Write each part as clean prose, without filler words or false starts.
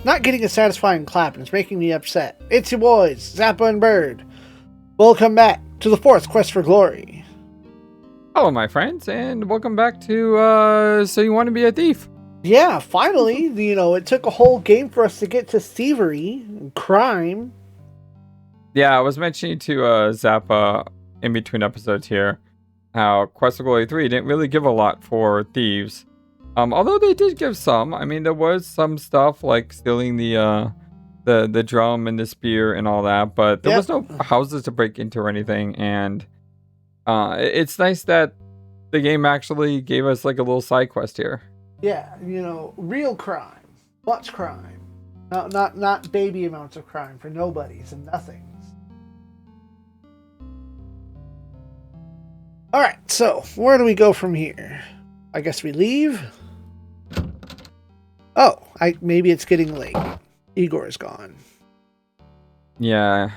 not getting a satisfying clap, and it's making me upset. It's your boys, Zappa and Bird. Welcome back to the fourth Quest for Glory. Hello, my friends, and welcome back to So You Want to Be a Thief? Yeah, finally, it took a whole game for us to get to thievery and crime. Yeah, I was mentioning to Zappa in between episodes here how Quest for Glory 3 didn't really give a lot for thieves. Although they did give some. I mean, there was some stuff like stealing the drum and the spear and all that, but there was no houses to break into or anything. And it's nice that the game actually gave us like a little side quest here. Yeah, real crime, much crime, not baby amounts of crime for nobodies and nothings. All right, so where do we go from here? I guess we leave. Oh, maybe it's getting late. Igor is gone. Yeah.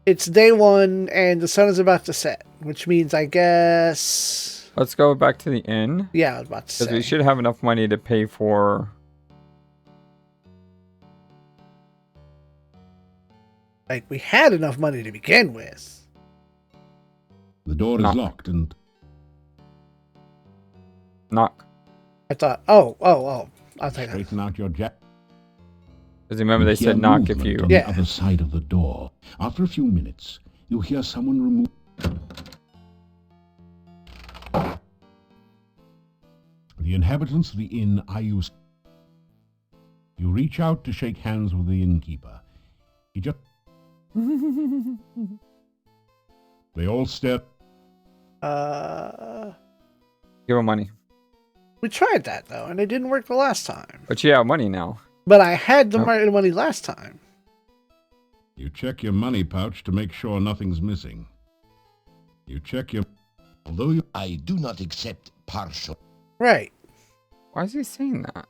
It's day 1 and the sun is about to set, which means I guess... Let's go back to the inn. Yeah, I was about to say. Because we should have enough money to pay for... Like, we had enough money to begin with. The door is locked and... Knock. I thought, oh. I think Straighten out your jack. Because remember they said knock if you... On the other side of the door. After a few minutes, you hear someone remove... The inhabitants of the inn are used... You reach out to shake hands with the innkeeper. He just... They all stare... Give him money. We tried that, though, and it didn't work the last time. But you have money now. But I had the money last time. You check your money pouch to make sure nothing's missing. You check your... Although you... I do not accept partial... Right. Why is he saying that?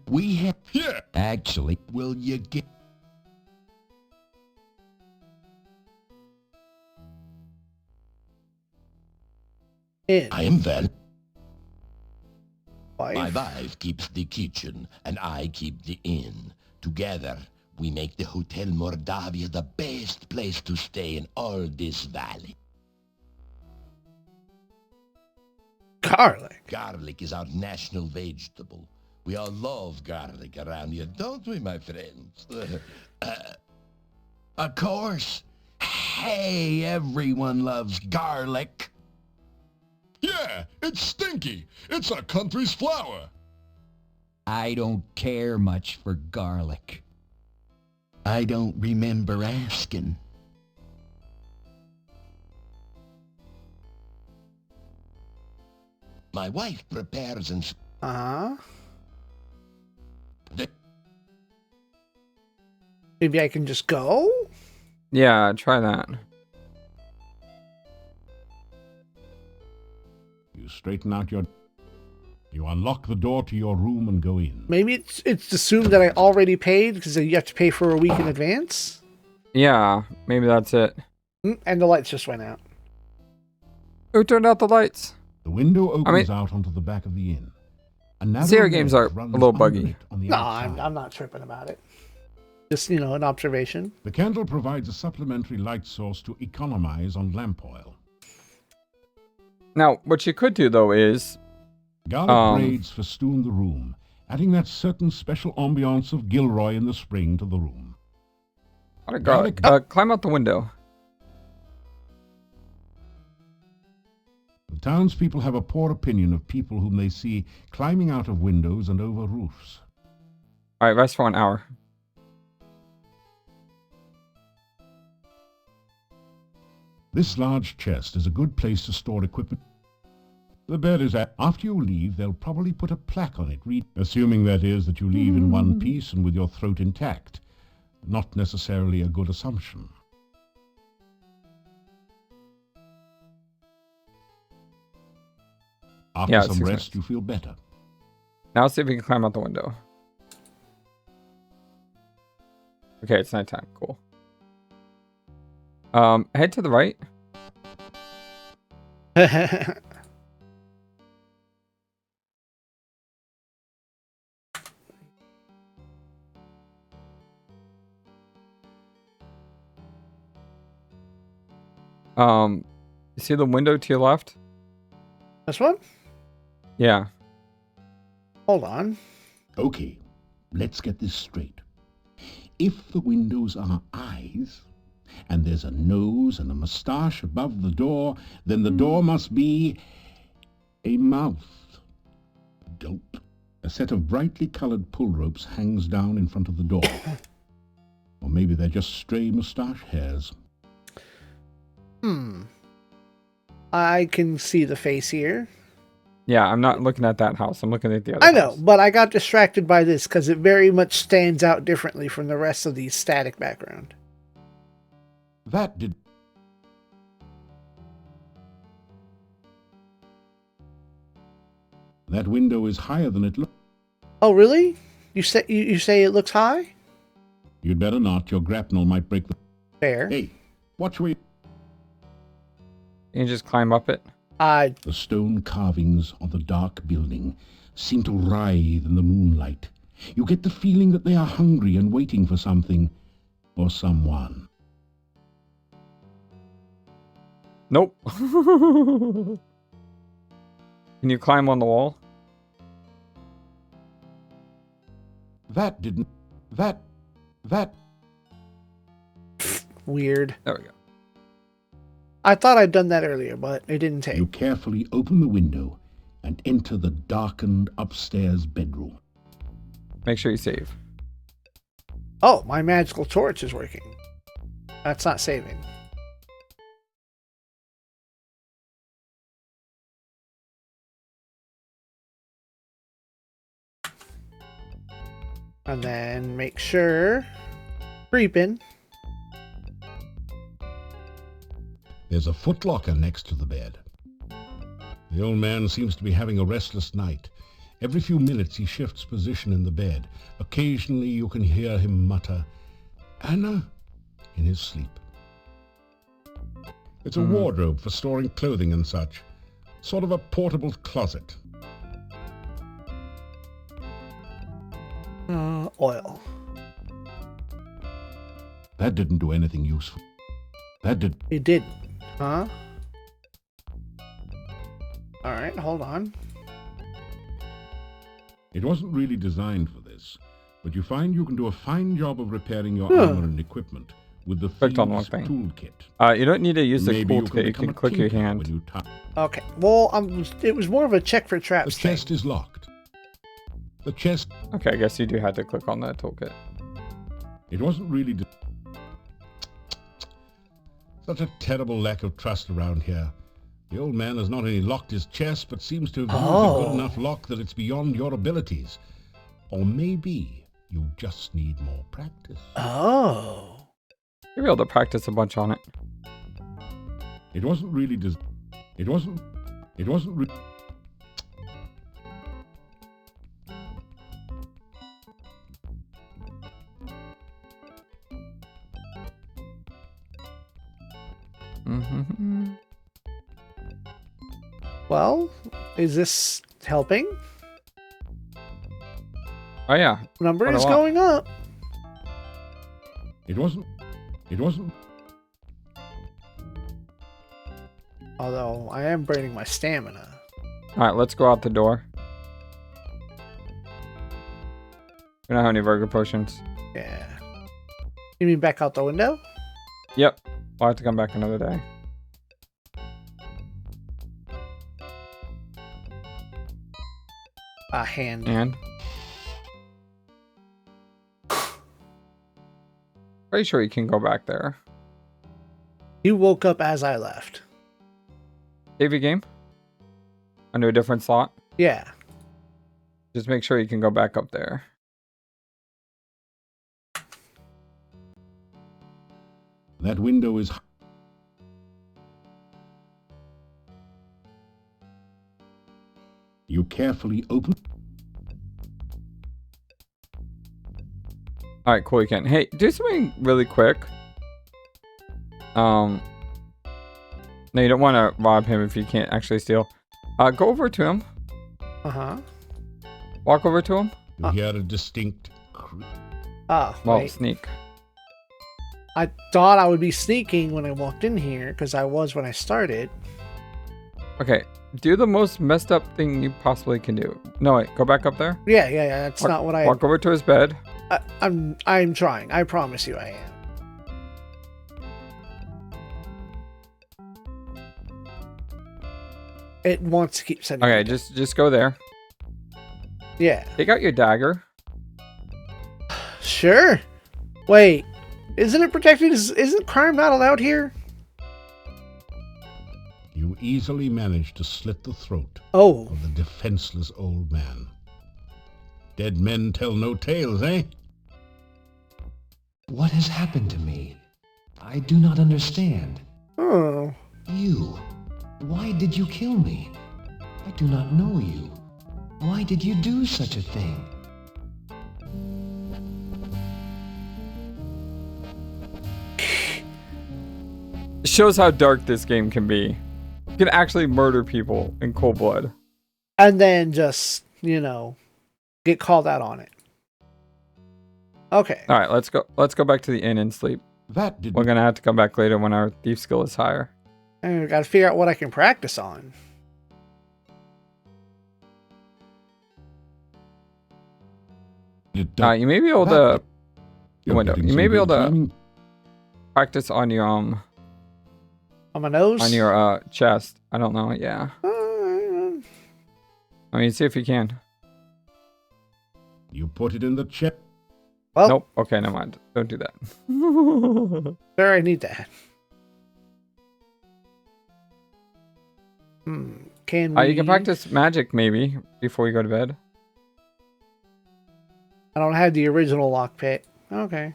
We have... Yeah! Actually, will you get... In. I am well. Wife. My wife keeps the kitchen, and I keep the inn. Together, we make the Hotel Mordavia the best place to stay in all this valley. Garlic. Garlic is our national vegetable. We all love garlic around here, don't we, my friends? Of course. Hey, everyone loves garlic. Yeah, it's stinky. It's our country's flower. I don't care much for garlic. I don't remember asking. My wife prepares and... Maybe I can just go? Yeah, try that. You straighten out your... You unlock the door to your room and go in. Maybe it's assumed that I already paid because you have to pay for a week in advance. Yeah, maybe that's it. And the lights just went out. Who turned out the lights? The window opens out onto the back of the inn. Sierra games are a little buggy. No, I'm not tripping about it. Just, an observation. The candle provides a supplementary light source to economize on lamp oil. Now, what you could do, though, is... Garlic braids festoon the room, adding that certain special ambiance of Gilroy in the spring to the room. Garlic. Climb out the window. The townspeople have a poor opinion of people whom they see climbing out of windows and over roofs. Alright, rest for an hour. This large chest is a good place to store equipment. The bed is at... After you leave, they'll probably put a plaque on it, assuming that is that you leave in one piece and with your throat intact. Not necessarily a good assumption. After some rest, you feel better. Now see if we can climb out the window. Okay, it's nighttime. Cool. Head to the right. You see the window to your left? This one? Yeah. Hold on. Okay, let's get this straight. If the windows are eyes, and there's a nose and a moustache above the door, then the door must be a mouth. Dope. A set of brightly colored pull ropes hangs down in front of the door. Or maybe they're just stray moustache hairs. I can see the face here. Yeah, I'm not looking at that house. I'm looking at the other I know, house. but I got distracted by this because it very much stands out differently from the rest of the static background. That window is higher than it looks. Oh, really? You say it looks high? You'd better not. Your grapnel might break the... Fair. Hey, watch where... You can just climb up it. The stone carvings on the dark building seem to writhe in the moonlight. You get the feeling that they are hungry and waiting for something or someone. Nope. Can you climb on the wall? Weird. There we go. I thought I'd done that earlier, but it didn't take. You carefully open the window and enter the darkened upstairs bedroom. Make sure you save. Oh, my magical torch is working. That's not saving. And then make sure... Creeping. There's a footlocker next to the bed. The old man seems to be having a restless night. Every few minutes he shifts position in the bed. Occasionally you can hear him mutter, "Anna," in his sleep. It's a wardrobe for storing clothing and such. Sort of a portable closet. Oil. That didn't do anything useful. It didn't, huh? Alright, hold on. It wasn't really designed for this, but you find you can do a fine job of repairing your armor and equipment with the Clicked on the wrong Thieves' thing. toolkit. You don't need to use the Maybe toolkit. You become can a click your tinker hand. when you Okay, well, it was more of a check for The traps thing. chest is locked. The chest... Okay, I guess you do have to click on that toolkit. It wasn't really... Such a terrible lack of trust around here. The old man has not only locked his chest, but seems to have used a good enough lock that it's beyond your abilities. Or maybe you just need more practice. Oh. You'll be able to practice a bunch on it. It wasn't really... It wasn't... Mm-hmm. Well, is this helping? Oh yeah. Number Quite a is lot. going up. It wasn't... Although, I am burning my stamina. Alright, let's go out the door. We don't have any Virgo potions. Yeah. You mean back out the window? Yep. We'll have to come back another day. A hand. And? Pretty sure you can go back there. You woke up as I left. Save your game? Under a different slot? Yeah. Just make sure you can go back up there. That window is... You carefully open... Alright, cool, you can. Hey, do something really quick. No, you don't want to rob him if you can't actually steal. Go over to him. Uh-huh. Walk over to him. You hear a distinct... Ah, Well, wait. sneak. I thought I would be sneaking when I walked in here, because I was when I started. Okay, do the most messed up thing you possibly can do. No, wait, go back up there. Yeah. That's not what I... Walk over to his bed. I'm trying. I promise you I am. It wants to keep sending. Okay, just go there. Yeah. Take out your dagger. Sure. Wait. Isn't it protected? Isn't crime not allowed here? You easily managed to slit the throat Oh. of the defenseless old man. Dead men tell no tales, eh? What has happened to me? I do not understand. Oh. You. Why did you kill me? I do not know you. Why did you do such a thing? It shows how dark this game can be. You can actually murder people in cold blood. And then just, get called out on it. Okay. All right, let's go. Let's go back to the inn and sleep. That didn't We're gonna have to come back later when our thief skill is higher. I gotta figure out what I can practice on. You may be able to. Window. You may be able to climbing. practice on your On my nose? on your chest. I don't know. Yeah. I mean, see if you can. You put it in the chest. Well, Nope. Okay, never mind. Don't do that. sure, I need that. Can we... You can practice magic maybe before you go to bed. I don't have the original lockpick. Okay.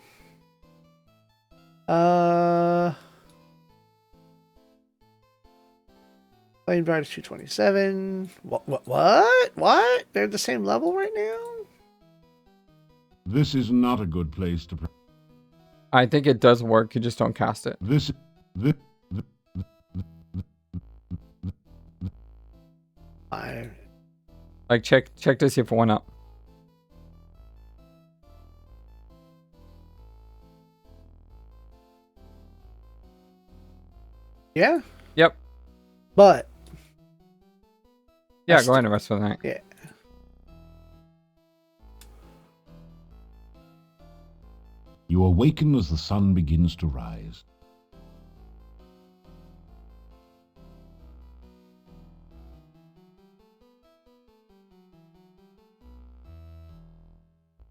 Flame Dart is 227. What? They're the same level right now? This is not a good place to. I think it does work. You just don't cast it. This. Like check to see if it went up. Yeah? Yep. But. Yeah, go ahead and rest for the night. Yeah. You awaken as the sun begins to rise.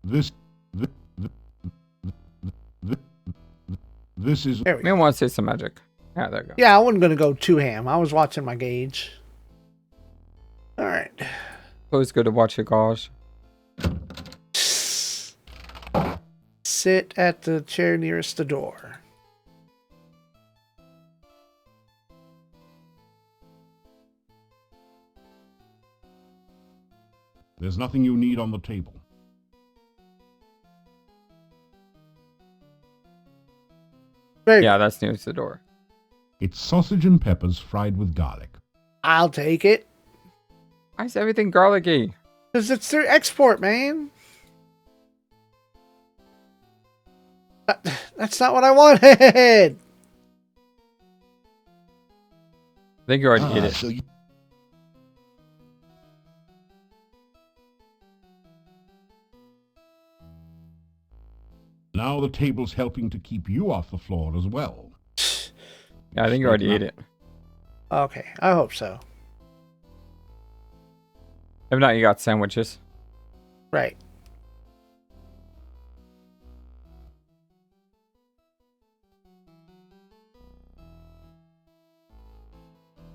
This is. There we May go. want to say some magic. Yeah, there you go. Yeah, I wasn't going to go too ham. I was watching my gauge. Alright. Always good to watch your gauge. Sit at the chair nearest the door. There's nothing you need on the table. Very Yeah, that's nearest the door. It's sausage and peppers fried with garlic. I'll take it. Why is everything garlicky? Because it's their export, man. That's not what I wanted. I think you already ate it. So you... Now the table's helping to keep you off the floor as well. Yeah, I think you already ate it. Okay, I hope so. If not, you got sandwiches. Right.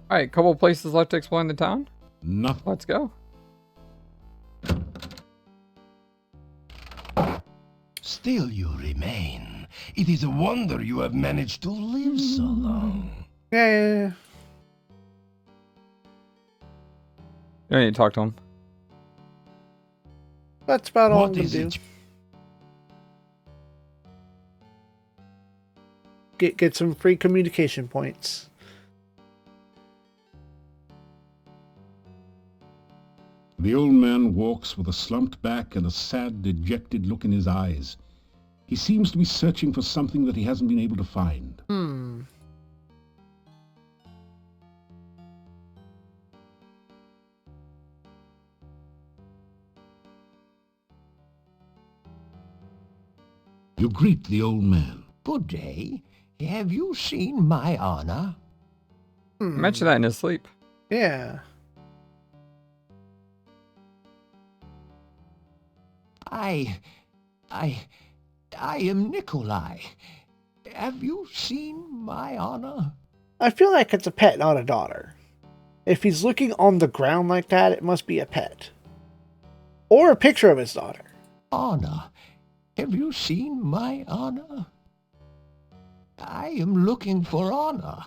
All right, couple places left to explore in the town. Nothing. Let's go. Still you remain. It is a wonder you have managed to live so long. Yeah. You don't need to talk to him. That's about all I'm What going is to it? do. Get some free communication points. The old man walks with a slumped back and a sad, dejected look in his eyes. He seems to be searching for something that he hasn't been able to find. You greet the old man. Good day. Have you seen my honor? Mention that in his sleep. Yeah. I am Nikolai. Have you seen my honor? I feel like it's a pet, not a daughter. If he's looking on the ground like that, it must be a pet. Or a picture of his daughter. Honor. Have you seen my honor? I am looking for honor.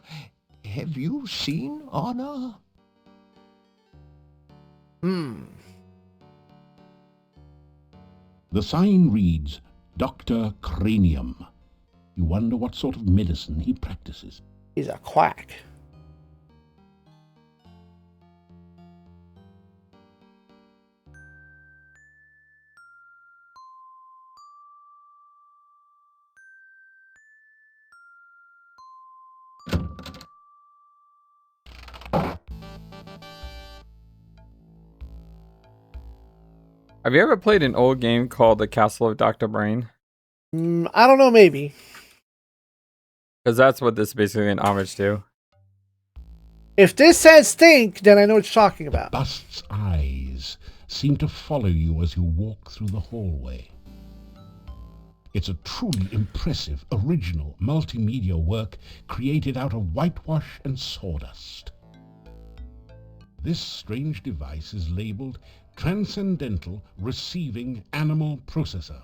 Have you seen honor? The sign reads, Dr. Cranium. You wonder what sort of medicine he practices. He's a quack. Have you ever played an old game called The Castle of Dr. Brain? I don't know, maybe. Because that's what this is basically an homage to. If this says stink, then I know what you're talking about. Bust's eyes seem to follow you as you walk through the hallway. It's a truly impressive, original, multimedia work created out of whitewash and sawdust. This strange device is labeled Transcendental Receiving Animal Processor.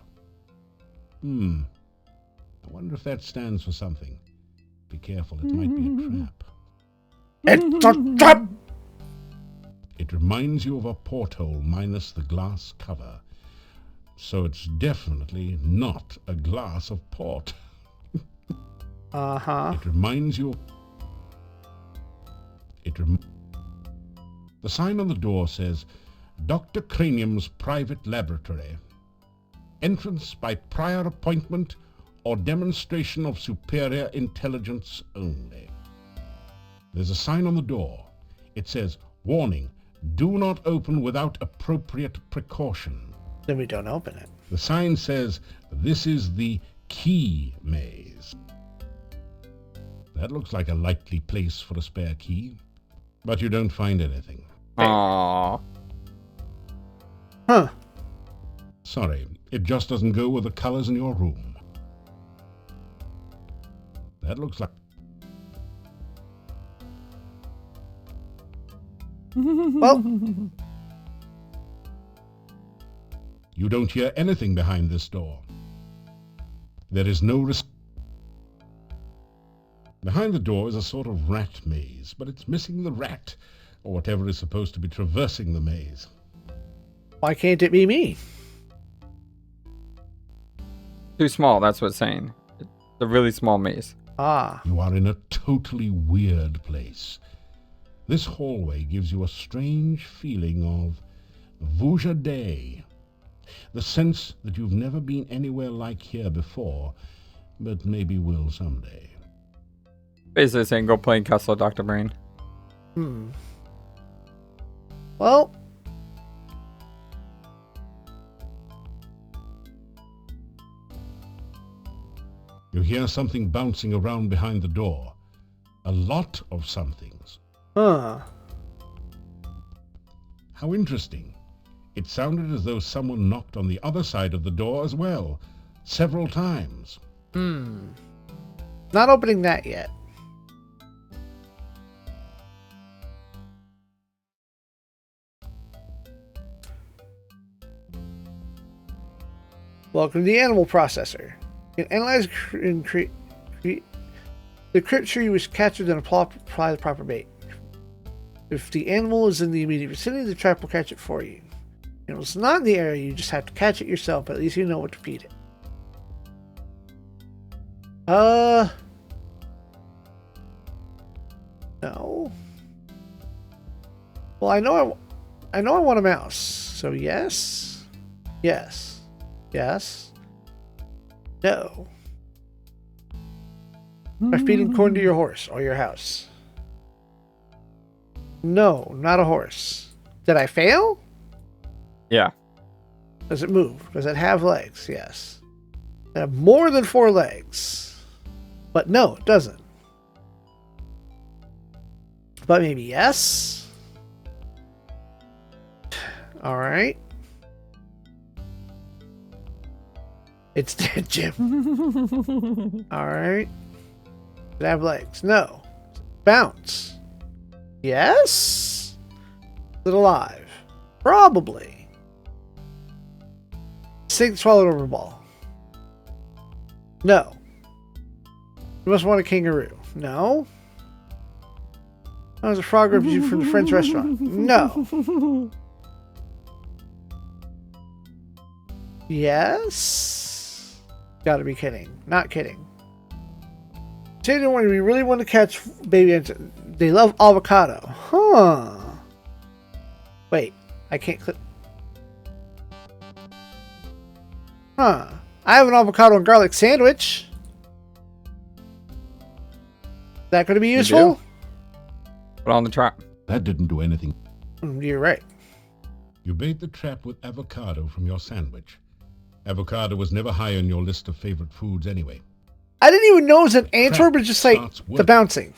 I wonder if that stands for something. Be careful, it might be a trap. It's a trap! It reminds you of a porthole minus the glass cover. So it's definitely not a glass of port. Uh-huh. It reminds you... The sign on the door says, Dr. Cranium's private laboratory. Entrance by prior appointment or demonstration of superior intelligence only. There's a sign on the door. It says, warning, do not open without appropriate precaution. Then we don't open it. The sign says, this is the key maze. That looks like a likely place for a spare key, but you don't find anything. Aww. Huh. Sorry, it just doesn't go with the colors in your room. That looks like... Well, You don't hear anything behind this door. There is no risk. Behind the door is a sort of rat maze, but it's missing the rat, or whatever is supposed to be traversing the maze. why can't it be me? Too small, that's what it's saying. It's a really small maze. Ah. You are in a totally weird place. This hallway gives you a strange feeling of Vujade. The sense that you've never been anywhere like here before, but maybe will someday. Basically saying go play in Castle of Dr. Brain. Well, You hear something bouncing around behind the door. A lot of somethings. huh. How interesting. It sounded as though someone knocked on the other side of the door as well, several times. Not opening that yet. Welcome to the animal processor. You can analyze and create the creature you wish captured and apply the proper bait. If the animal is in the immediate vicinity, the trap will catch it for you. If it's not in the area, you just have to catch it yourself, but at least you know what to feed it. No. Well, I know I want a mouse. So yes. Yes. Yes. No. By feeding corn to your horse or your house. No, not a horse. Did I fail? Yeah. Does it move? Does it have legs? Yes. Does it have more than 4 legs? But no, it doesn't. But maybe yes? Alright. It's dead, Jim. Alright. Does it have legs? No. Bounce. Yes? Is it alive? Probably. Sink swallowed over a ball. No. You must want a kangaroo. No. That was a frog refugee from the French restaurant. No. Yes? Gotta be kidding. Not kidding. Say they want, we really want to catch baby ants. They love avocado. Huh. Wait. I can't click. Huh. I have an avocado and garlic sandwich. Is that going to be useful? Put on the trap. That didn't do anything. You're right. You bait the trap with avocado from your sandwich. Avocado was never high on your list of favorite foods anyway. I didn't even know it was an antwerp, but just like Starts the working. bouncing.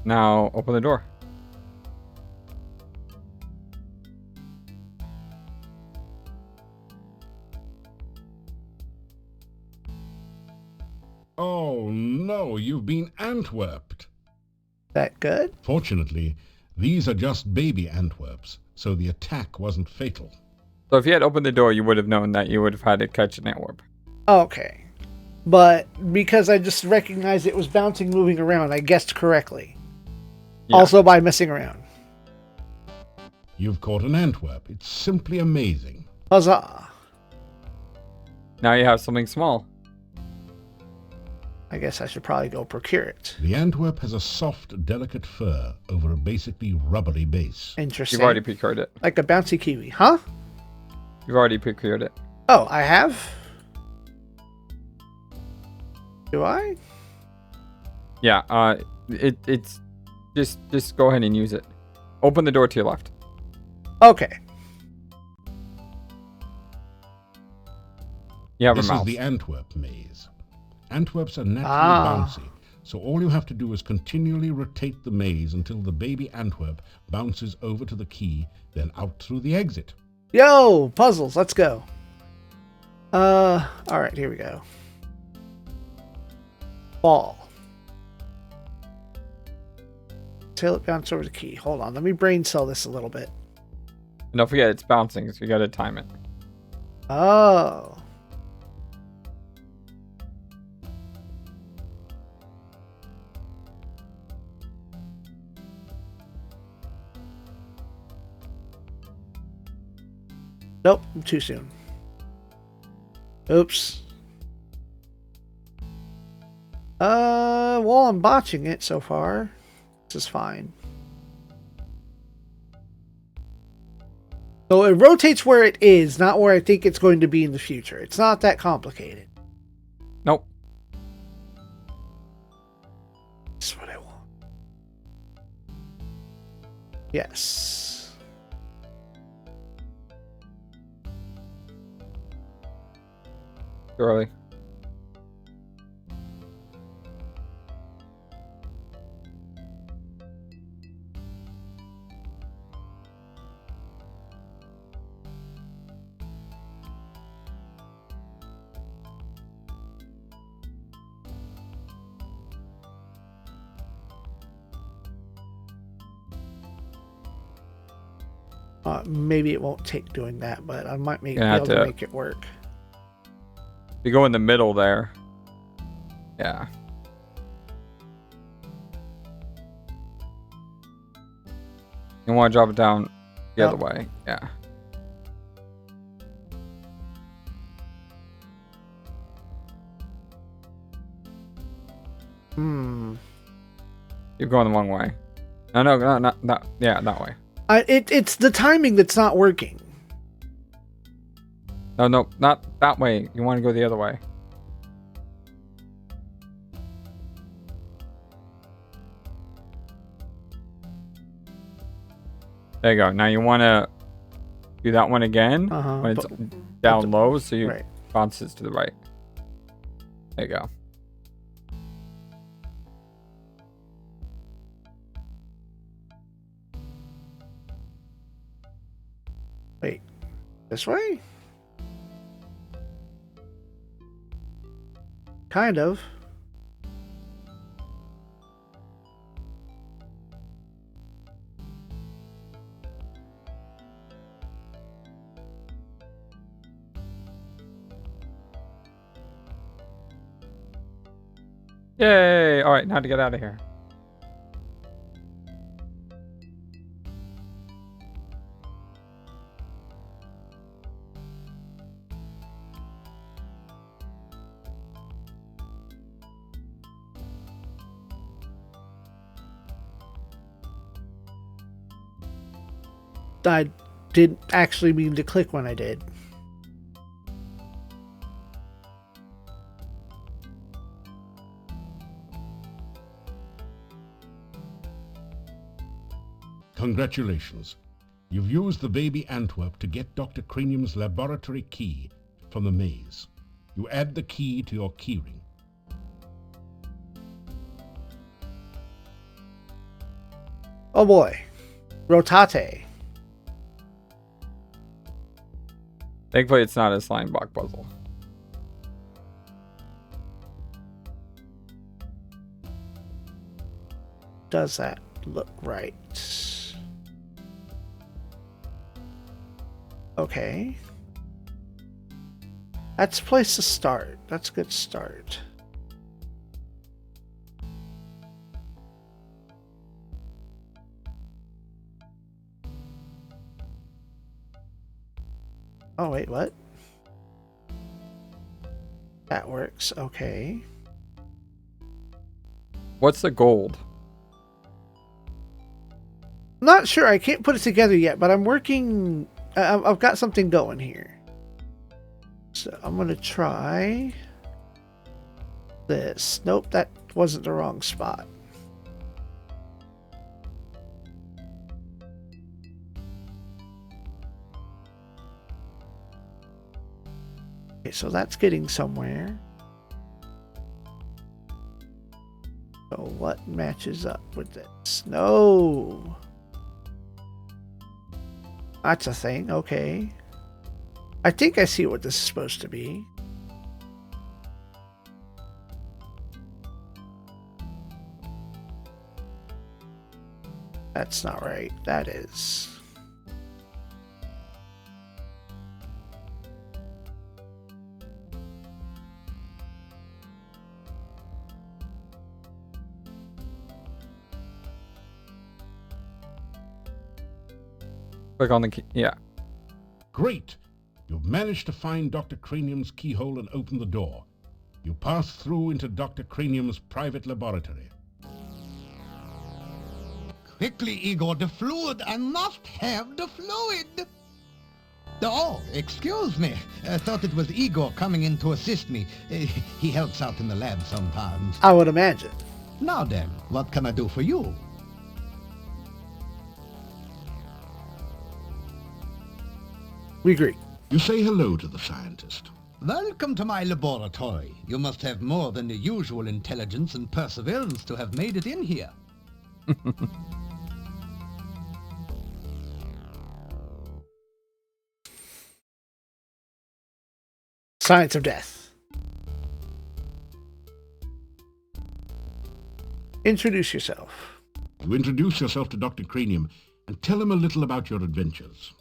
Now open the door. Oh no, you've been Antwerped. That good? Fortunately, these are just baby Antwerps, so the attack wasn't fatal. So if you had opened the door, you would have known that you would have had to catch an antwerp. Okay. But because I just recognized it was bouncing, moving around, I guessed correctly. Yeah. Also by messing around. You've caught an Antwerp. It's simply amazing. Huzzah. Now you have something small. I guess I should probably go procure it. The Antwerp has a soft, delicate fur over a basically rubbery base. Interesting. You've already procured it. Like a bouncy kiwi, huh? You've already procured it. Oh, I have? Do I? Yeah, it's just go ahead and use it. Open the door to your left. Okay. You have This a mouse. is the Antwerp maze. Antwerps are naturally bouncy, so all you have to do is continually rotate the maze until the baby Antwerp bounces over to the key, then out through the exit. Yo, puzzles, let's go. Alright, here we go. Ball. Tail it bounce over the key. Hold on, let me brain cell this a little bit. And don't forget, it's bouncing, so you gotta time it. Oh. Nope, too soon. Oops. Well, I'm botching it so far. This is fine. So it rotates where it is, not where I think it's going to be in the future. It's not that complicated. Nope. This is what I want. Yes. Too early. Maybe it won't take doing that, but I might be Gonna able have to to- make it work. You go in the middle there. Yeah. You want to drop it down the Yep. other way. Yeah. You're going the wrong way. No, not yeah, that way. It's the timing that's not working. No, no, not that way. You want to go the other way. There you go. Now you want to do that one again when it's down low, so you bounce it to the right. There you go. Wait, this way? Kind of. Yay! Alright, now to get out of here. I didn't actually mean to click when I did. Congratulations. You've used the baby Antwerp to get Dr. Cranium's laboratory key from the maze. You add the key to your keyring. Oh boy. Rotate. Thankfully, it's not a slime block puzzle. Does that look right? Okay. That's a place to start. That's a good start. Oh, wait, what? That works. Okay. What's the gold? Not sure. I can't put it together yet, but I'm working. I've got something going here. So I'm going to try this. Nope, that wasn't the wrong spot. Okay, so that's getting somewhere. So what matches up with this? No. That's a thing, okay. I think I see what this is supposed to be. That's not right. That is. Click on the key. Yeah. Great! You've managed to find Dr. Cranium's keyhole and open the door. You pass through into Dr. Cranium's private laboratory. Quickly, Igor, the fluid. I must have the fluid. Oh, excuse me. I thought it was Igor coming in to assist me. He helps out in the lab sometimes. I would imagine. Now then, what can I do for you? We agree. You say hello to the scientist. Welcome to my laboratory. You must have more than the usual intelligence and perseverance to have made it in here. Science of death. Introduce yourself. You introduce yourself to Dr. Cranium and tell him a little about your adventures.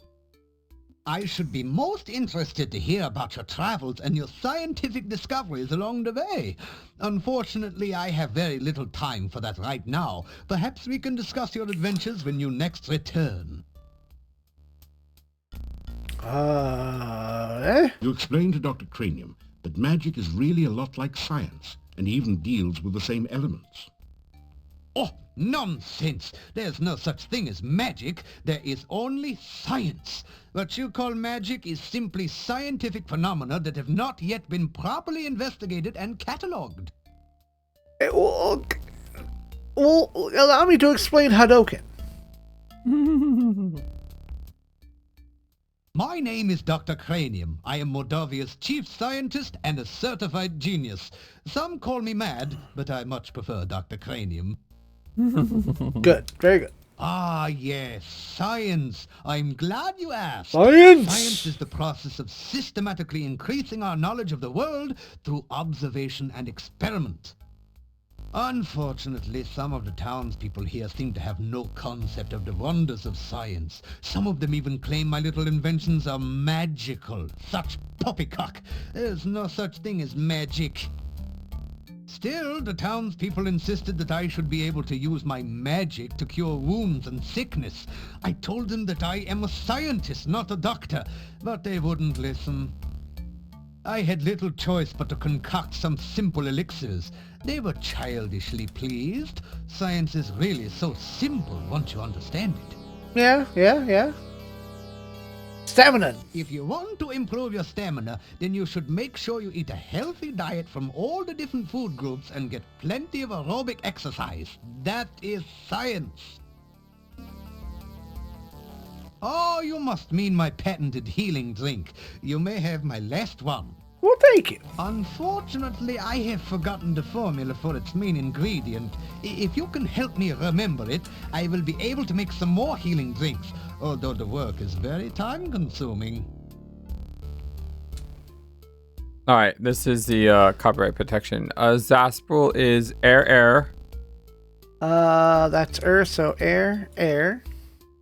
I should be most interested to hear about your travels and your scientific discoveries along the way. Unfortunately, I have very little time for that right now. Perhaps we can discuss your adventures when you next return. You explain to Dr. Cranium that magic is really a lot like science and even deals with the same elements. Oh, nonsense! There's no such thing as magic. There is only science. What you call magic is simply scientific phenomena that have not yet been properly investigated and catalogued. Well, allow me to explain Hadoken. My name is Dr. Cranium. I am Moldavia's chief scientist and a certified genius. Some call me mad, but I much prefer Dr. Cranium. Good, very good. Ah, yes, science. I'm glad you asked. Science! Science is the process of systematically increasing our knowledge of the world through observation and experiment. Unfortunately, some of the townspeople here seem to have no concept of the wonders of science. Some of them even claim my little inventions are magical. Such poppycock. There's no such thing as magic. Still, the townspeople insisted that I should be able to use my magic to cure wounds and sickness. I told them that I am a scientist, not a doctor, but they wouldn't listen. I had little choice but to concoct some simple elixirs. They were childishly pleased. Science is really so simple once you understand it. Yeah. Stamina. If you want to improve your stamina, then you should make sure you eat a healthy diet from all the different food groups and get plenty of aerobic exercise. That is science. Oh, you must mean my patented healing drink. You may have my last one. Well, thank you. Unfortunately, I have forgotten the formula for its main ingredient. If you can help me remember it, I will be able to make some more healing drinks, although the work is very time-consuming. All right, this is the copyright protection. Zaspel is air, That's earth, so air,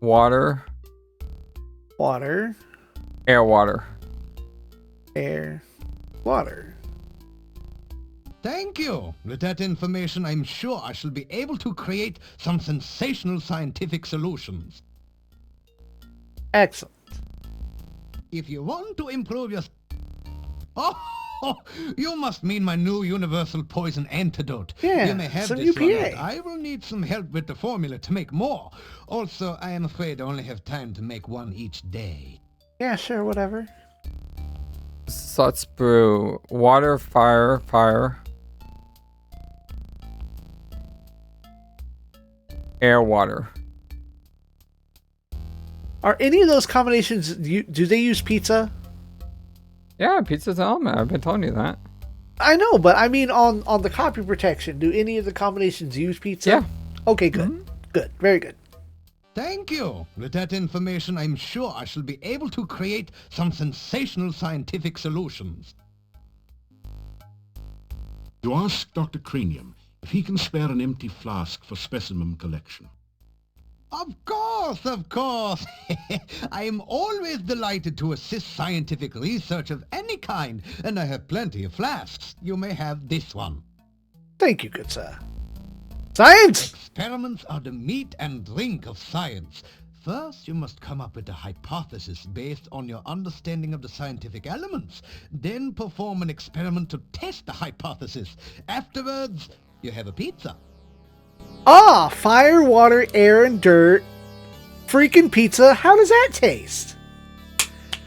water, water, water. air, water. Thank you. With that information, I'm sure I shall be able to create some sensational scientific solutions. Excellent. If you want to improve your... Oh, you must mean my new universal poison antidote. Yeah, you may have some this one, UPA. but I will need some help with the formula to make more. Also, I am afraid I only have time to make one each day. Yeah, sure, whatever. Suts brew. Water, fire. Air, water. Are any of those combinations, do they use pizza? Yeah, pizza's an element. I've been telling you that. I know, but I mean on the copy protection, do any of the combinations use pizza? Yeah. Okay, good. Good. Very good. Thank you. With that information, I'm sure I shall be able to create some sensational scientific solutions. You ask Dr. Cranium if he can spare an empty flask for specimen collection. Of course. I am always delighted to assist scientific research of any kind, and I have plenty of flasks. You may have this one. Thank you, good sir. Science! Experiments are the meat and drink of science. First, you must come up with a hypothesis based on your understanding of the scientific elements. Then perform an experiment to test the hypothesis. Afterwards, you have a pizza. Ah, fire, water, air, and dirt. Freaking pizza. How does that taste?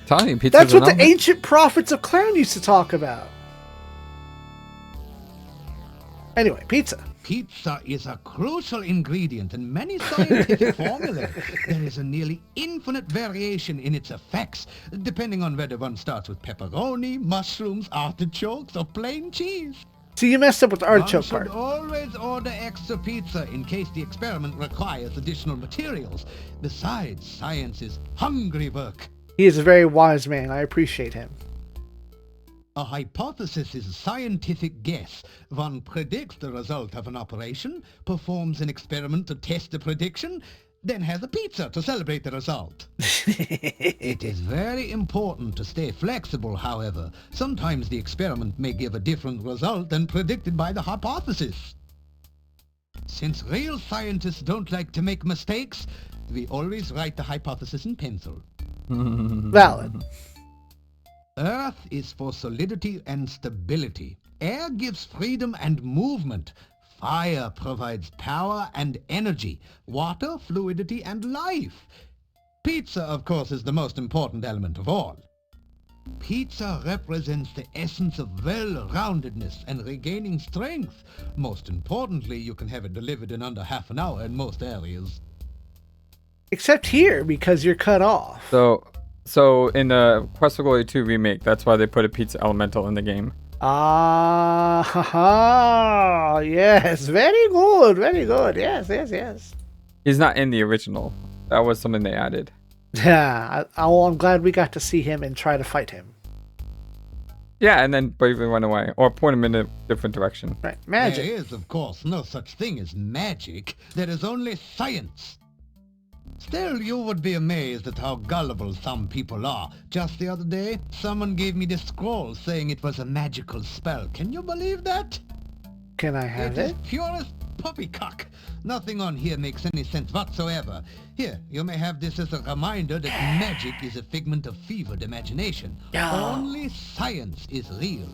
Telling you, pizza's That's an what the element. ancient prophets of Clown used to talk about. Anyway, pizza. Pizza is a crucial ingredient in many scientific formulas. There is a nearly infinite variation in its effects, depending on whether one starts with pepperoni, mushrooms, artichokes, or plain cheese. See, you messed up with the One artichoke should part. always order extra pizza in case the experiment requires additional materials. Besides, science is hungry work. He is a very wise man. I appreciate him. A hypothesis is a scientific guess. One predicts the result of an operation, performs an experiment to test the prediction, then has a pizza to celebrate the result. It is very important to stay flexible, however. Sometimes the experiment may give a different result than predicted by the hypothesis. Since real scientists don't like to make mistakes, we always write the hypothesis in pencil. Valid. Earth is for solidity and stability. Air gives freedom and movement. Fire provides power and energy, water, fluidity, and life. Pizza, of course, is the most important element of all. Pizza represents the essence of well-roundedness and regaining strength. Most importantly, you can have it delivered in under half an hour in most areas. Except here, because you're cut off. So in the Quest for Glory 2 remake, that's why they put a pizza elemental in the game. Ah, ha, ha. Yes, very good, very good. Yes. He's not in the original. That was something they added. Yeah, I'm glad we got to see him and try to fight him. Yeah, and then bravely run away or point him in a different direction. Right, magic. There is, of course, no such thing as magic. There is only science. Still, you would be amazed at how gullible some people are. Just the other day, someone gave me this scroll saying it was a magical spell. Can you believe that? Can I have It is it? purest poppycock. Nothing on here makes any sense whatsoever. Here, you may have this as a reminder that magic is a figment of fevered imagination. Yeah. Only science is real.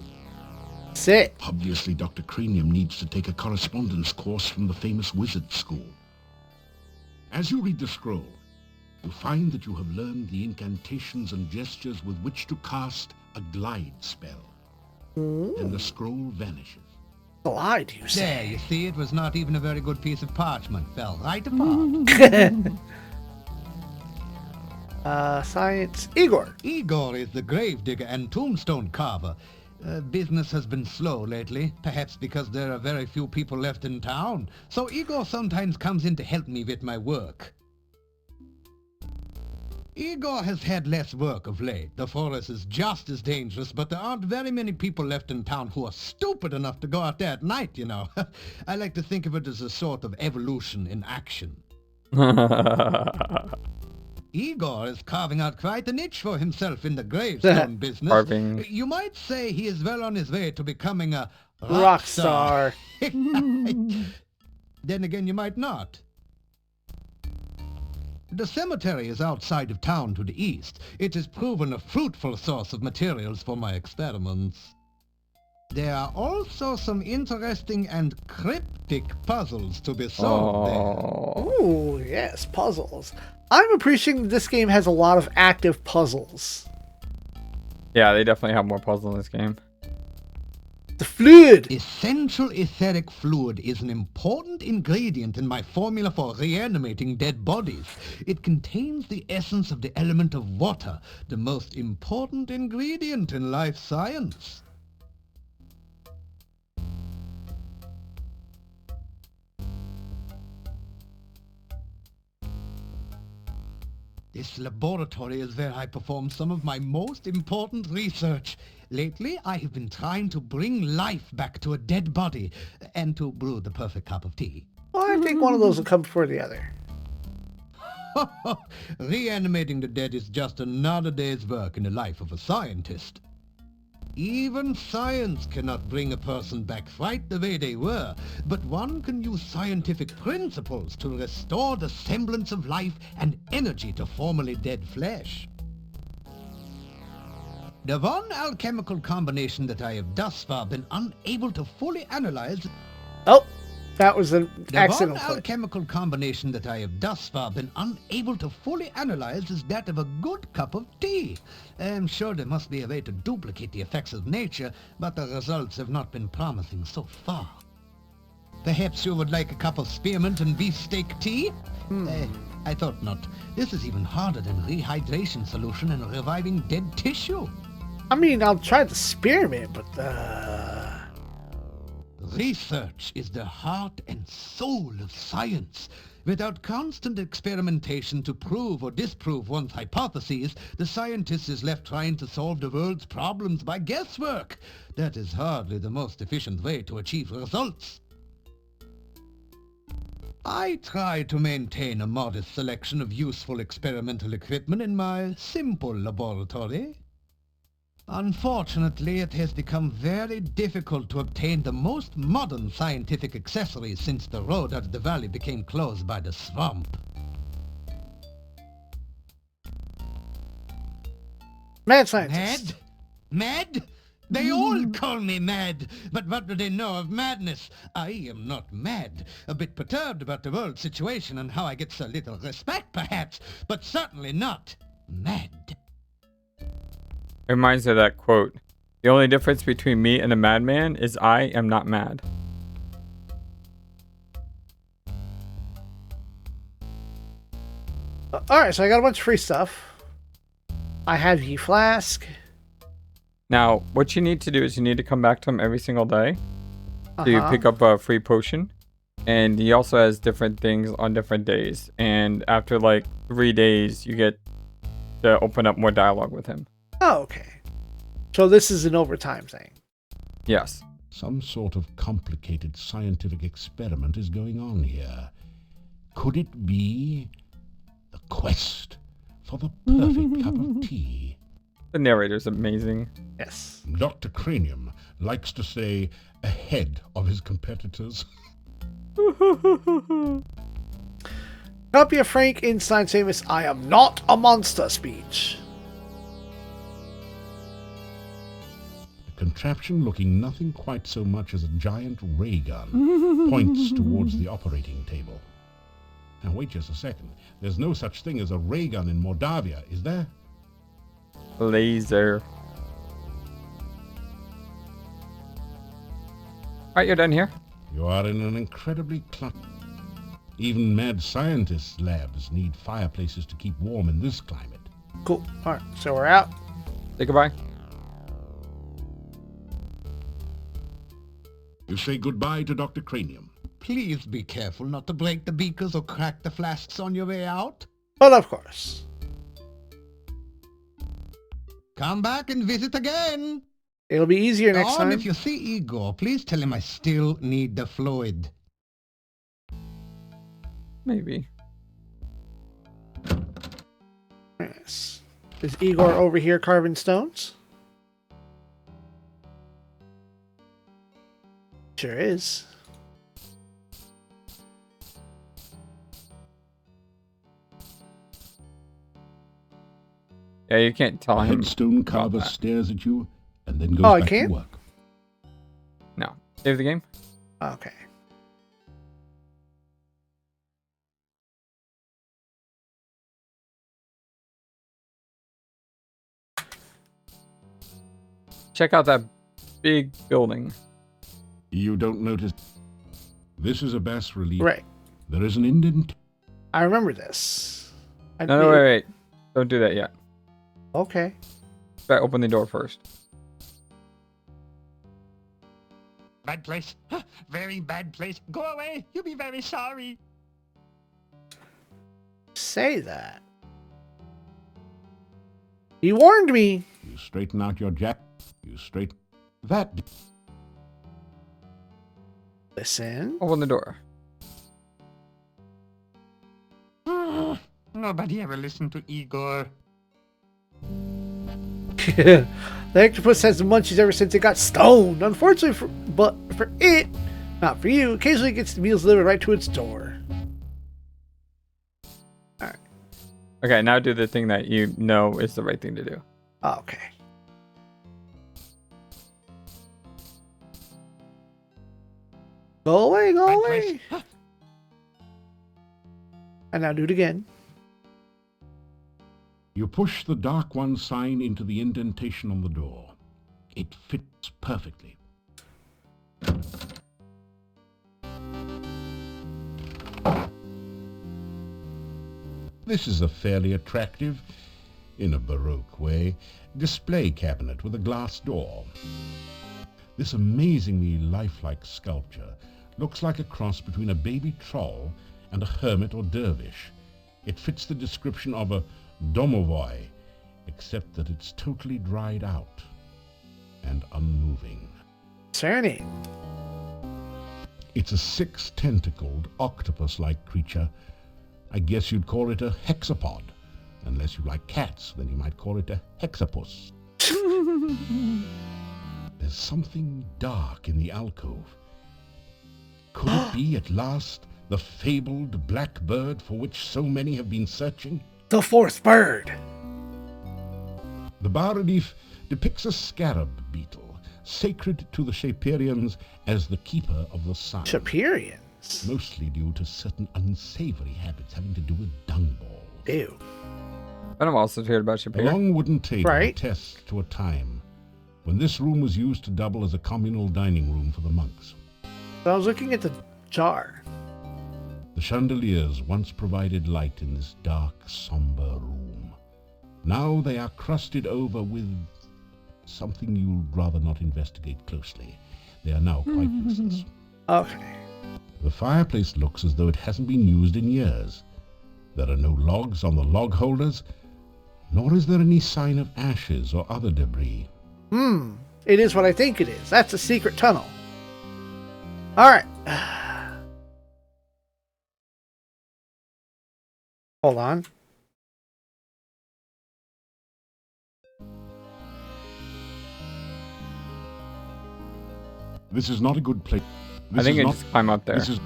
Sit. Obviously, Dr. Cranium needs to take a correspondence course from the famous wizard school. As you read the scroll, you find that you have learned the incantations and gestures with which to cast a glide spell. Then the scroll vanishes. Glide, you There, say? you see, it was not even a very good piece of parchment. Fell right apart. Science. Igor. Igor is the gravedigger and tombstone carver. Business has been slow lately, perhaps because there are very few people left in town. So Igor sometimes comes in to help me with my work. Igor has had less work of late. The forest is just as dangerous, but there aren't very many people left in town who are stupid enough to go out there at night, you know. I like to think of it as a sort of evolution in action. Igor is carving out quite a niche for himself in the gravestone business. Carving. You might say he is well on his way to becoming a Rock star. Then again, you might not. The cemetery is outside of town to the east. It has proven a fruitful source of materials for my experiments. There are also some interesting and cryptic puzzles to be solved there. Ooh, yes, puzzles. I'm appreciating this game has a lot of active puzzles. Yeah, they definitely have more puzzles in this game. The fluid. Essential etheric fluid is an important ingredient in my formula for reanimating dead bodies. It contains the essence of the element of water, the most important ingredient in life science. This laboratory is where I perform some of my most important research. Lately, I have been trying to bring life back to a dead body and to brew the perfect cup of tea. Well, I think one of those will come before the other. Reanimating the dead is just another day's work in the life of a scientist. Even science cannot bring a person back right the way they were, but one can use scientific principles to restore the semblance of life and energy to formerly dead flesh. The one alchemical combination that I have thus far been unable to fully analyze... Oh, that was an The accidental one click. alchemical combination that I have thus far been unable to fully analyze is that of a good cup of tea. I'm sure there must be a way to duplicate the effects of nature, but the results have not been promising so far. Perhaps you would like a cup of spearmint and beefsteak tea? I thought not. This is even harder than rehydration solution and reviving dead tissue. I mean, I'll try the spearmint, but Research is the heart and soul of science. Without constant experimentation to prove or disprove one's hypotheses, the scientist is left trying to solve the world's problems by guesswork. That is hardly the most efficient way to achieve results. I try to maintain a modest selection of useful experimental equipment in my simple laboratory. Unfortunately, it has become very difficult to obtain the most modern scientific accessories since the road out of the valley became closed by the swamp. mad scientist. Mad? Mad? They all call me mad, but what do they know of madness? I am not mad. A bit perturbed about the world situation and how I get so little respect, perhaps, but certainly not mad. It reminds me of that quote. The only difference between me and a madman is I am not mad. Alright, so I got a bunch of free stuff. I have the flask. Now, what you need to do is you need to come back to him every single day. So you pick up a free potion. And he also has different things on different days. And after like 3 days, you get to open up more dialogue with him. Oh, okay. So this is an overtime thing. Yes. Some sort of complicated scientific experiment is going on here. Could it be the quest for the perfect cup of tea? The narrator's amazing. Yes. Dr. Cranium likes to stay ahead of his competitors. Copy of Frank Einstein's famous "I am not a monster" speech. A contraption looking nothing quite so much as a giant ray gun points towards the operating table. Now wait just a second. There's no such thing as a ray gun in Mordavia, is there? Laser. Alright, you're done here. You are in an incredibly Even mad scientists' labs need fireplaces to keep warm in this climate. Cool. Alright, so we're out. Say goodbye. You say goodbye to Dr. Cranium. Please be careful not to break the beakers or crack the flasks on your way out. But of course. Come back and visit again. It'll be easier next Oh, time. and if you see Igor, please tell him I still need the fluid. Maybe. Yes. Is Igor over here carving stones? Sure is. Yeah, you can't tell A him. headstone carver that. stares at you and then goes Oh, I back to can't? work. No. Save the game. Okay. Check out that big building. You don't notice. This is a bas relief. Right. There is an indent. I remember this. No, wait. Don't do that yet. Okay. Gotta open the door first. Bad place. Very bad place. Go away. You'll be very sorry. Say that. He warned me. You straighten out your jack. You straighten that. Listen. Open the door. Nobody ever listened to Igor. The octopus has the munchies ever since it got stoned. Unfortunately, but for it, not for you, occasionally it gets the meals delivered right to its door. Alright. Okay, now do the thing that you know is the right thing to do. Okay. Go away, go Bad away. place. And now do it again. You push the Dark One sign into the indentation on the door. It fits perfectly. This is a fairly attractive, in a Baroque way, display cabinet with a glass door. This amazingly lifelike sculpture looks like a cross between a baby troll and a hermit or dervish. It fits the description of a domovoi, except that it's totally dried out and unmoving. Serenade. It's a six-tentacled, octopus-like creature. I guess you'd call it a hexapod. Unless you like cats, then you might call it a hexapus. There's something dark in the alcove. Could it be, at last, the fabled black bird for which so many have bas searching? The fourth bird. The bas-relief depicts a scarab beetle sacred to the Shapirians as the keeper of the sun. Shapirians. Mostly due to certain unsavory habits having to do with dung balls. Ew. But I'm also heard about A Shapiro. long wooden table Right. attests to a time when this room was used to double as a communal dining room for the monks. So I was looking at the jar. The chandeliers once provided light in this dark, somber room. Now they are crusted over with something you'd rather not investigate closely. They are now quite useless. Okay. The fireplace looks as though it hasn't been used in years. There are no logs on the log holders, nor is there any sign of ashes or other debris. It is what I think it is. That's a secret tunnel. Alright. Hold on. This is not a good place. I think you just climb up there. This is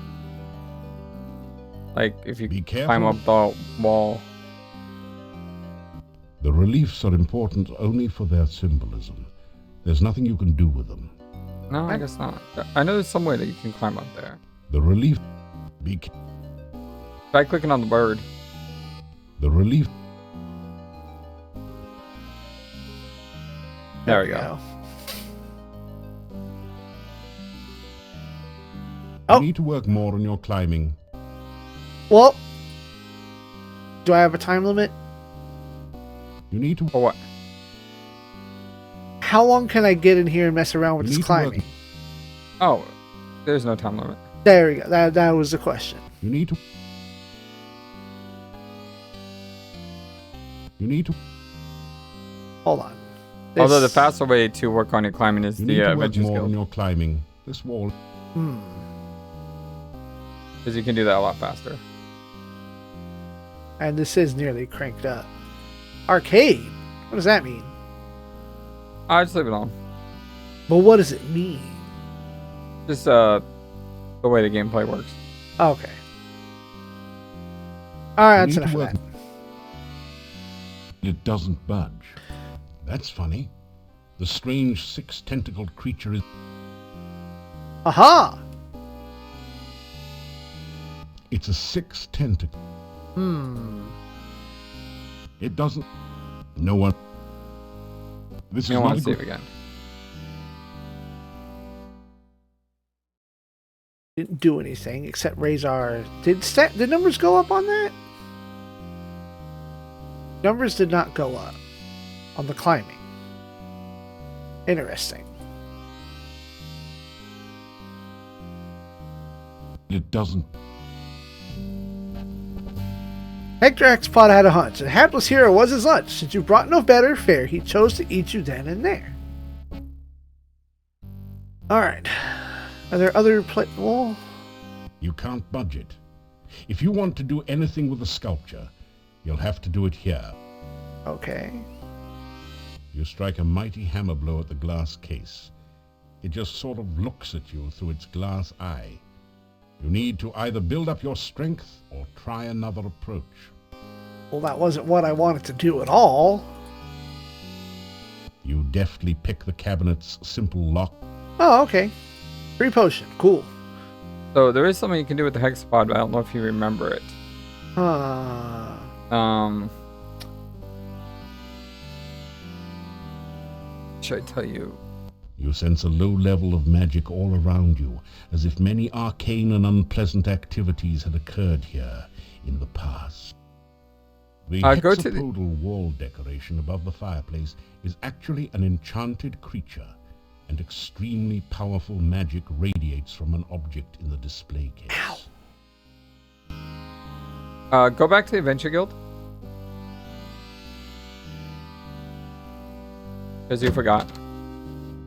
Like, if you Be climb careful. up the wall. The reliefs are important only for their symbolism. There's nothing you can do with them. No, I guess not. I know there's some way that you can climb up there. The relief... Try clicking on the bird. The relief... There we go. Oh. You need to work more on your climbing. Well, do I have a time limit? You need to... For what? How long can I get in here and mess around with You this need to work- climbing? Oh, there's no time limit. There we go. That was the question. You need to... You need to... Hold on. Although the This- faster way to work on your climbing is You the need to work Adventure more on Guild. your climbing. This wall... Because you can do that a lot faster. And this is nearly cranked up. Arcade? What does that mean? I just leave it on. But what does it mean? Just the way the gameplay works. Okay. Alright, You that's need enough to of work... that. It doesn't budge. That's funny. The strange six-tentacled creature is... Aha! It's a six-tentacle. It doesn't... No one... This You is don't not want a to save good... again. Didn't do anything except raise our... Did numbers go up on that? Numbers did not go up on the climbing. Interesting. It doesn't... Hector Xpod had a hunch. The hapless hero was his lunch. Since you brought no better fare, he chose to eat you then and there. Alright. Are there other well, You can't budge it. If you want to do anything with the sculpture, you'll have to do it here. okay. You strike a mighty hammer blow at the glass case. It just sort of looks at you through its glass eye. You need to either build up your strength or try another approach. Well, that wasn't what I wanted to do at all. You deftly pick the cabinet's simple lock. Oh, okay. Free potion. Cool. So there is something you can do with the hexapod, but I don't know if you remember it. Should I tell you? You sense a low level of magic all around you, as if many arcane and unpleasant activities had occurred here in the past. The Go to the- hexapodal wall decoration above the fireplace is actually an enchanted creature, and extremely powerful magic radiates from an object in the display case. Go back to the Adventure Guild. Because you forgot.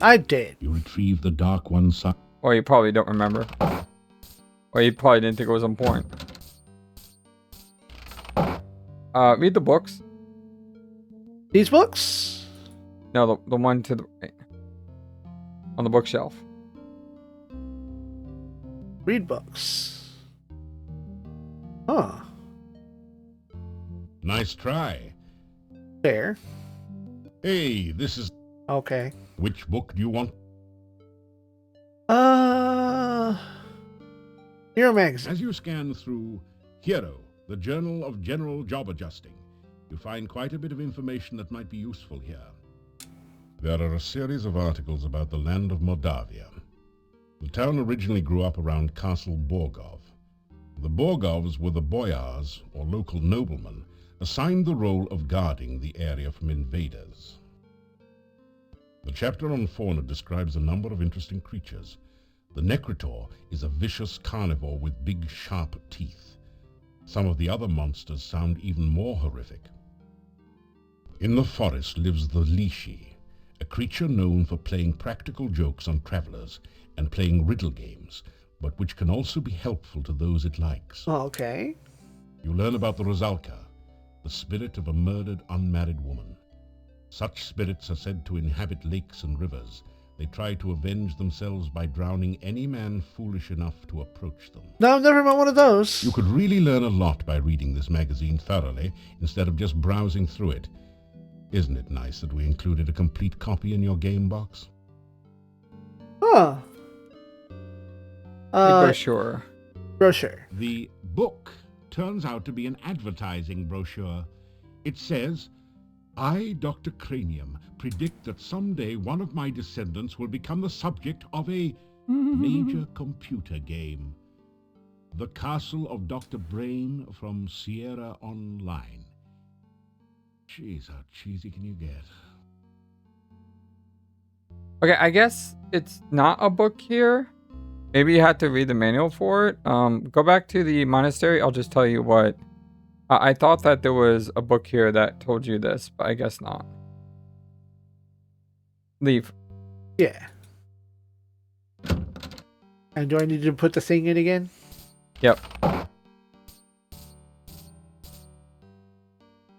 I did. You retrieve the Dark One side. Or you probably don't remember. Or you probably didn't think it was on point. Read the books. These books? No, the one to the right. On the bookshelf. Read books. Huh. Nice try. Fair. Hey, this is... Okay. Which book do you want? Hero magazine. As you scan through Hero, the Journal of General Job Adjusting, you find quite a bit of information that might be useful here. There are a series of articles about the land of Moldavia. The town originally grew up around Castle Borgov. The Borgovs were the boyars, or local noblemen, assigned the role of guarding the area from invaders. The chapter on fauna describes a number of interesting creatures. The Necritor is a vicious carnivore with big, sharp teeth. Some of the other monsters sound even more horrific. In the forest lives the Lishi, a creature known for playing practical jokes on travelers and playing riddle games, but which can also be helpful to those it likes. Okay. You learn about the Rosalka, the spirit of a murdered, unmarried woman. Such spirits are said to inhabit lakes and rivers. They try to avenge themselves by drowning any man foolish enough to approach them. No, I've never met one of those. You could really learn a lot by reading this magazine thoroughly instead of just browsing through it. Isn't it nice that we included a complete copy in your game box? Huh. The brochure. Brochure. The book turns out to be an advertising brochure. It says, I, Dr. Cranium, predict that someday one of my descendants will become the subject of a major computer game. The Castle of Dr. Brain from Sierra Online. Jeez, how cheesy can you get? Okay, I guess it's not a book here. Maybe you have to read the manual for it. Go back to the monastery. I'll just tell you what. I thought that there was a book here that told you this, but I guess not. Leave. Yeah. And do I need to put the thing in again? Yep.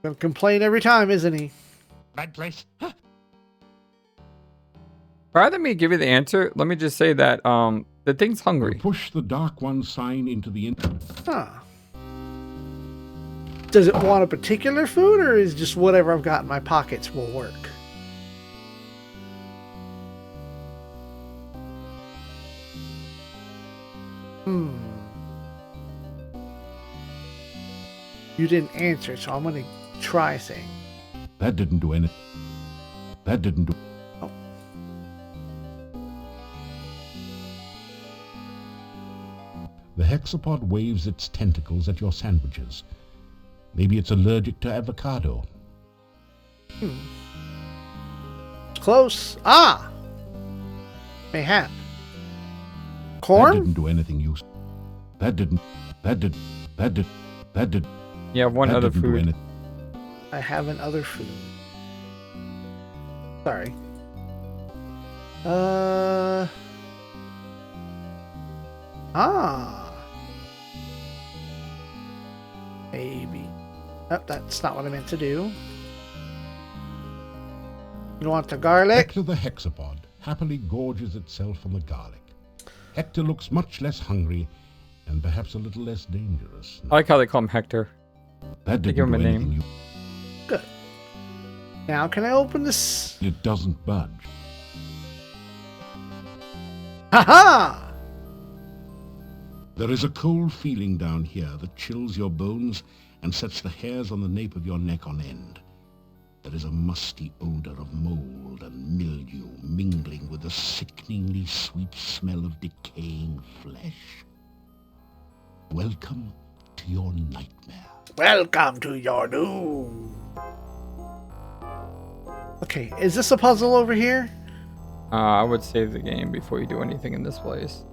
Gonna complain every time, isn't he? Bad place. Rather than me give you the answer, let me just say that the thing's hungry. Push the Dark One sign into the... Huh. Does it want a particular food, or is just whatever I've got in my pockets will work? You didn't answer, so I'm gonna try saying. That didn't do anything. That didn't do... Oh. The hexapod waves its tentacles at your sandwiches. Maybe it's allergic to avocado. Close. Ah! Mayhap. That Corn? didn't do anything useful. That did... You have one that other didn't do food. anything. I have an other food. Sorry. Maybe. Oh, that's not what I meant to do. You want the garlic? Hector the hexapod happily gorges itself on the garlic. Hector looks much less hungry and perhaps a little less dangerous. I like how they call him Hector. That They didn't give him do a anything. name. Good. Now can I open this? It doesn't budge. Ha-ha! There is a cold feeling down here that chills your bones and sets the hairs on the nape of your neck on end. There is a musty odor of mold and mildew mingling with the sickeningly sweet smell of decaying flesh. Welcome to your nightmare. Welcome to your doom. Okay, is this a puzzle over here? I would save the game before you do anything in this place.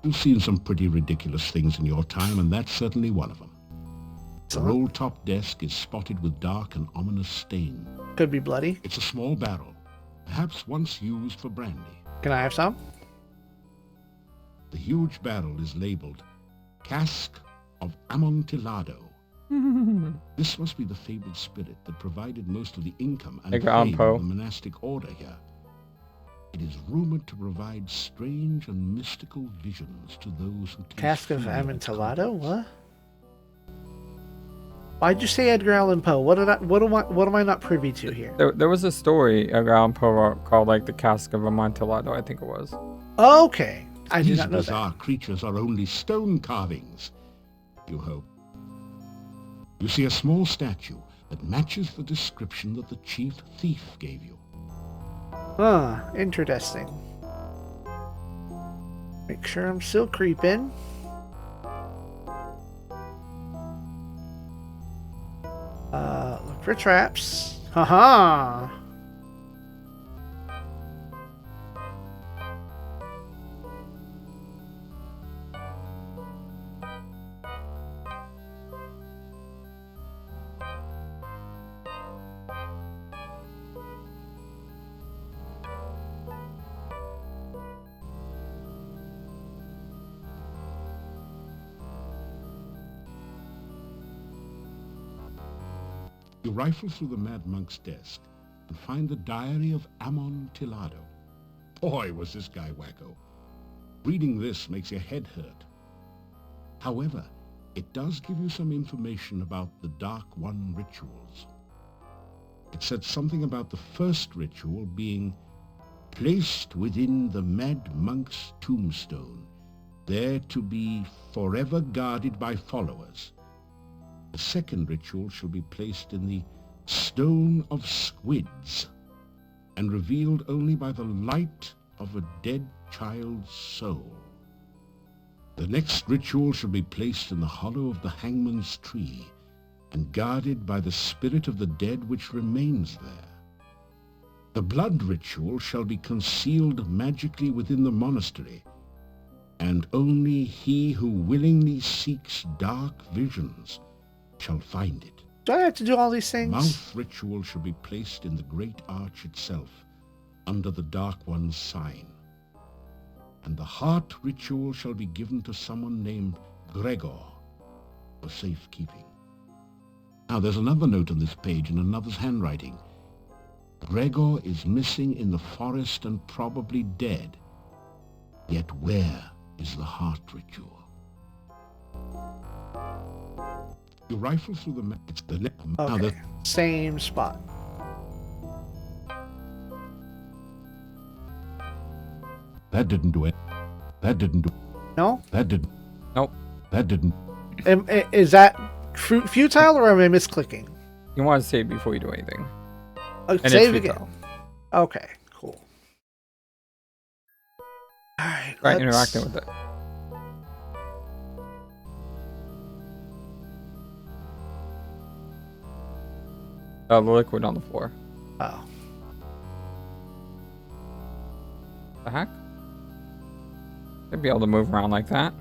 You've seen some pretty ridiculous things in your time, and that's certainly one of them. The roll-top desk is spotted with dark and ominous stain. Could be bloody. It's a small barrel, perhaps once used for brandy. Can I have some? The huge barrel is labeled Cask of Amontillado. This must be the fabled spirit that provided most of the income and Edgar fame Allan Poe. of the monastic order here. It is rumored to provide strange and mystical visions to those who taste Cask of food Amontillado? What? Why'd you say Edgar Allan Poe? What am I not privy to here? There was a story Edgar Allan Poe wrote called like the Cask of Amontillado, I think it was. Okay, I did These not know that. bizarre creatures are only stone carvings, you hope. You see a small statue that matches the description that the chief thief gave you. Huh, interesting. Make sure I'm still creeping. Look for traps. Haha. You rifle through the Mad Monk's desk and find the diary of Amontillado. Boy, was this guy wacko. Reading this makes your head hurt. However, it does give you some information about the Dark One rituals. It said something about the first ritual being placed within the Mad Monk's tombstone, there to be forever guarded by followers. The second ritual shall be placed in the Stone of Squids, and revealed only by the light of a dead child's soul. The next ritual shall be placed in the hollow of the hangman's tree, and guarded by the spirit of the dead which remains there. The blood ritual shall be concealed magically within the monastery, and only he who willingly seeks dark visions shall find it. Do I have to do all these things? Mouth ritual shall be placed in the great arch itself, under the Dark One's sign. And the heart ritual shall be given to someone named Gregor for safekeeping. Now there's another note on this page in another's handwriting. Gregor is missing in the forest and probably dead. Yet where is the heart ritual? You rifle through the it's the Okay, same spot. That didn't do it. That didn't do it. No? That didn't. Nope. That didn't. Is that futile or am I misclicking? You want to save before you do anything. And Save it's again. futile. Okay, cool. Alright, Right, interacting with it. The liquid on the floor. Oh. The heck? I'd be able to move around like that.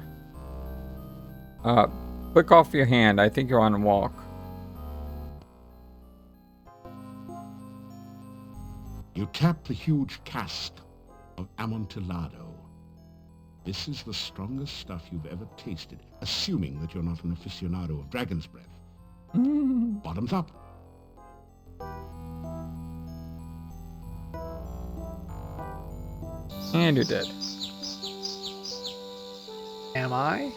Click off your hand. I think you're on a walk. You tap the huge cask of Amontillado. This is the strongest stuff you've ever tasted, assuming that you're not an aficionado of dragon's breath. Bottoms up. And you're dead. Am I?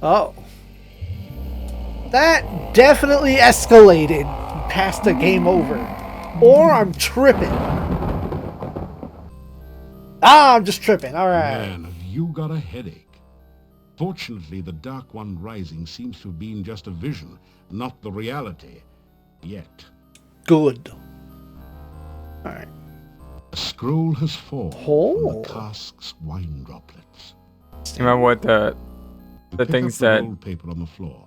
Oh. That definitely escalated past the game over. Or I'm tripping. Ah, I'm just tripping. Alright. Man, have you got a headache? Fortunately, the Dark One rising seems to have been just a vision, not the reality. Yet. Good. Alright. A scroll has formed Oh. from the cask's wine droplets. Remember what the You pick thing up said? the rolled paper on the floor.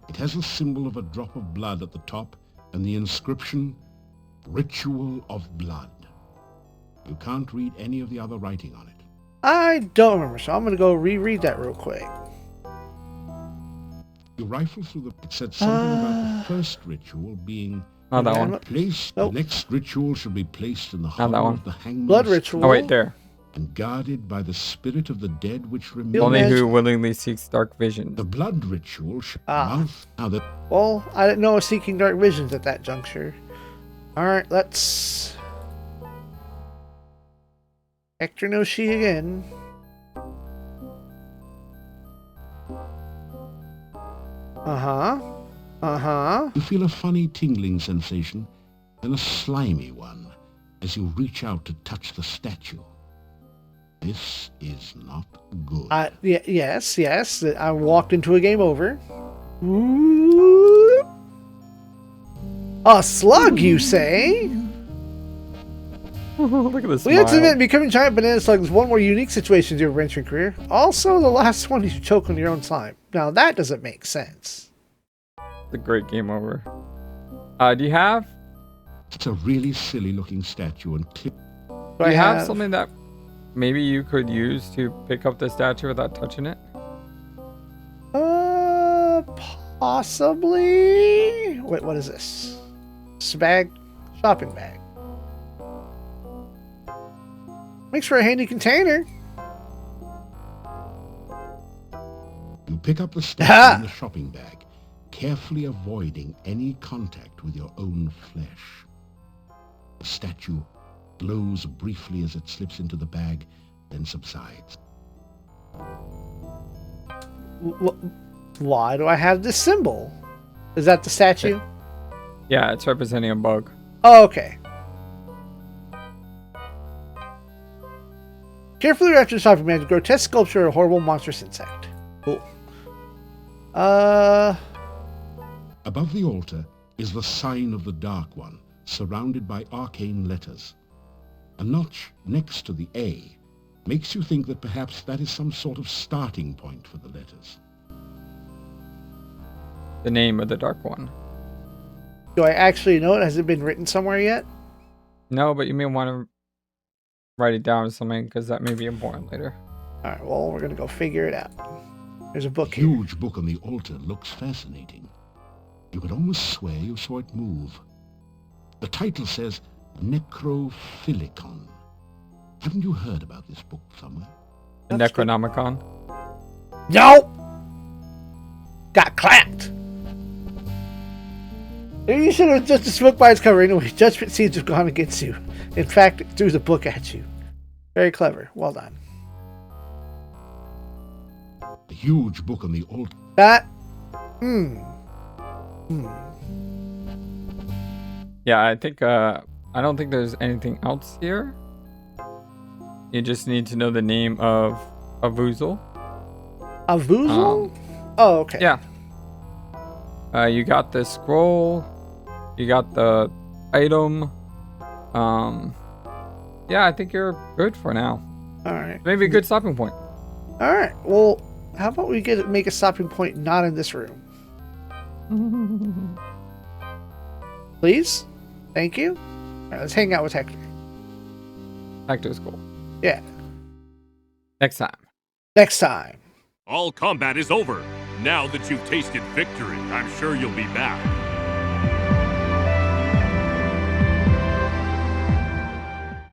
It has a symbol of a drop of blood at the top and the inscription, Ritual of Blood. You can't read any of the other writing on it. I don't remember, so I'm going to go reread that real quick. You rifle through the... It said something about the first ritual being Not that Yeah, one. placed. Nope. The next ritual should be placed in the that hollow one. of the hangman's Blood ritual. Oh wait, there. and guarded by the spirit of the dead which You'll Only remains. who willingly seeks dark visions. The blood ritual shall Ah. mouth how that Well, I didn't know I was seeking dark visions at that juncture. Alright, let's... Hector no she again. you feel a funny tingling sensation, then a slimy one as you reach out to touch the statue. This is not good. Yes. I walked into a game over. Ooh. A slug, you say? Look at this. We have to admit, becoming giant banana slug is one more unique situation to your adventuring career. Also, the last one you choke on your own slime. Now that doesn't make sense. It's a great game over. Do you have? It's a really silly looking statue and Do Do I you have something that maybe you could use to pick up the statue without touching it? Possibly. Wait, what is this? It's a bag, shopping bag. Makes for a handy container. you pick up the statue in the shopping bag, carefully avoiding any contact with your own flesh. The statue glows briefly as it slips into the bag, then subsides. Why do I have this symbol? Is that the statue? Yeah, it's representing a bug. Oh, okay. Carefully wrapped in shopping bag, grotesque sculpture of a horrible monstrous insect. Cool. Above the altar is the sign of the Dark One, surrounded by arcane letters. A notch next to the A makes you think that perhaps that is some sort of starting point for the letters. The name of the Dark One. Do I actually know it? Has it been written somewhere yet? No, but you may want to write it down or something because that may be important later. Alright, well, we're gonna go figure it out. There's a The book here. huge book on the altar looks fascinating. You could almost swear you saw it move. The title says Necrophilicon. Haven't you heard about this book somewhere? The That's good. Necronomicon. Nope! Got clapped! You should have judged this book by its cover anyway. Judgment seems to have gone against you. In fact, it threw the book at you. Very clever. Well done. The huge book on the altar. That... Yeah, I think I don't think there's anything else here. You just need to know the name of a Voozle. A Voozle? Oh, okay. Yeah. You got the scroll. You got the item. Yeah, I think you're good for now. Alright. Maybe a good stopping point. Alright, well, how about we make a stopping point not in this room? Please? Thank you? Alright, let's hang out with Hector. Hector's cool. Yeah. Next time. Next time. All combat is over. Now that you've tasted victory, I'm sure you'll be back.